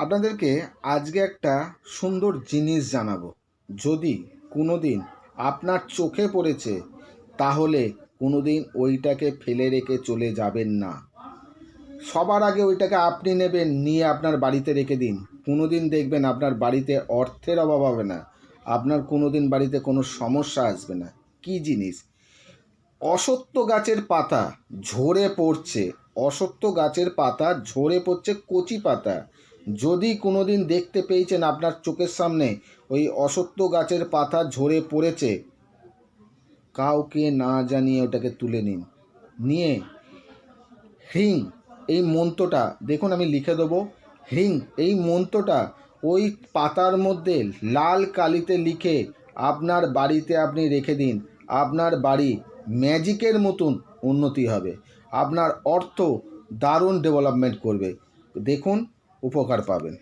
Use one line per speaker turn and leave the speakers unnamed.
আপনাদেরকে আজকে একটা সুন্দর জিনিস জানাবো। যদি কোনো দিন আপনার চোখে পড়েছে, তাহলে কোনো দিন ওইটাকে ফেলে রেখে চলে যাবেন না। সবার আগে ওইটাকে আপনি নেবেন, নিয়ে আপনার বাড়িতে রেখে দিন। কোনো দিন দেখবেন আপনার বাড়িতে অর্থের অভাব হবে না, আপনার কোনো দিন বাড়িতে কোনো সমস্যা আসবে না। কী জিনিস? অশ্বত্থ গাছের পাতা ঝরে পড়ছে। অশ্বত্থ গাছের পাতা ঝরে পড়ছে, কচি পাতা। যদি কোনো দিন দেখতে পেয়েছেন আপনার চোখের সামনে ওই অশ্বত্থ গাছের পাতা ঝরে পড়েছে, কাউকে না জানিয়ে ওটাকে তুলে নিন। নিয়ে হ্রিং এই মন্ত্রটা দেখুন, আমি লিখে দেবো। হ্রিং এই মন্ত্রটা ওই পাতার মধ্যে লাল কালিতে লিখে আপনার বাড়িতে আপনি রেখে দিন। আপনার বাড়ি ম্যাজিকের মতন উন্নতি হবে, আপনার অর্থ দারুণ ডেভেলপমেন্ট করবে। দেখুন, উপকার পাবেন।